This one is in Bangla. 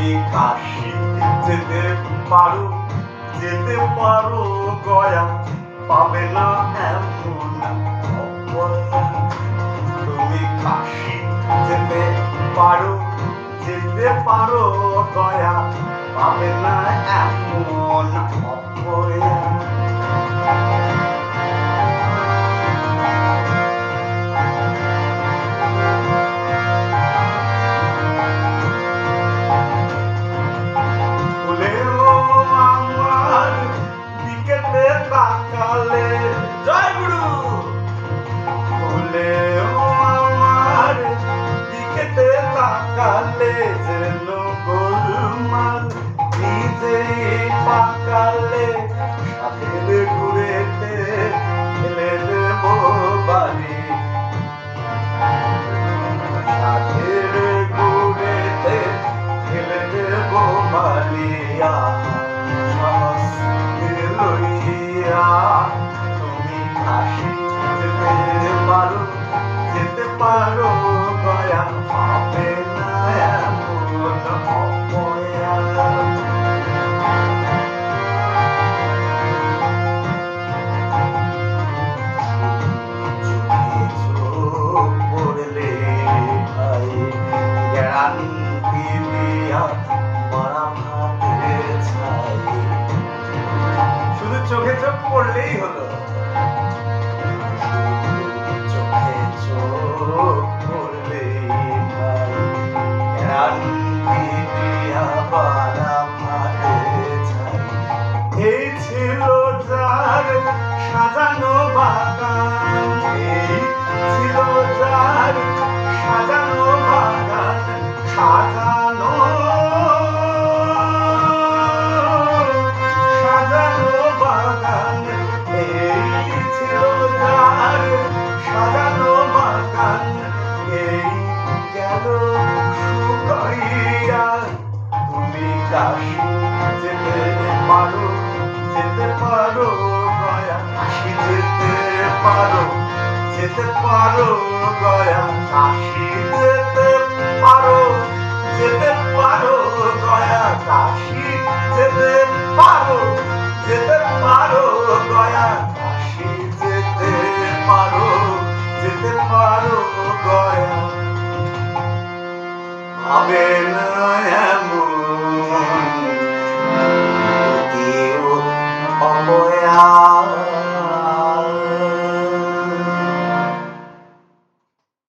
তুমি কাশি যেতে পারো, যেতে পারো গয়া, পাবে না এমন অপয়া। তুমি কাশি যেতে পারো, যেতে পারো গয়া, পাবে না এমন অপয়া। তাকালে জয় গুরু, ফুলেও আমার দিকেতে তাকালে যেন গোলমাল ভিজে পাকালে, সাথের ঘুরেতে ফেলে দেব বাড়ি, সাথের ঘুরেতে ফেলে দেব বাড়িয়া। তুমি কাশি যেতে পারো, যেতে পারো গয়া, পাবে না এমন অপয়া। চোখে চোখ পড়লে ভাই গ্যারান্টি দিয়া মারা ভাতের ছাই। শুধু চোখে চোখ পড়লেই হলো, চোখে চোখ পড়লেই ভাই গ্যারান্টি দিয়া মারা ভাতের ছাই। এই ছিল যার সাজানো বাগান, এই ছিল যার সাজানো বাগান, সাজানো সাজানো বাগান। এই ছিল যার সাজানো বাগান, এই গেল শুকাইয়া। তুমি কাশি যেতে পারো, যেতে পারো গয়া, কাশি যেতে পারো, যেতে পারো গয়া, কাশি যেতে পারো, যেতে পারো গয়া, কাশি যেতে পারো, যেতে পারো গয়া, কাশি যেতে পারো, যেতে পারো গয়া।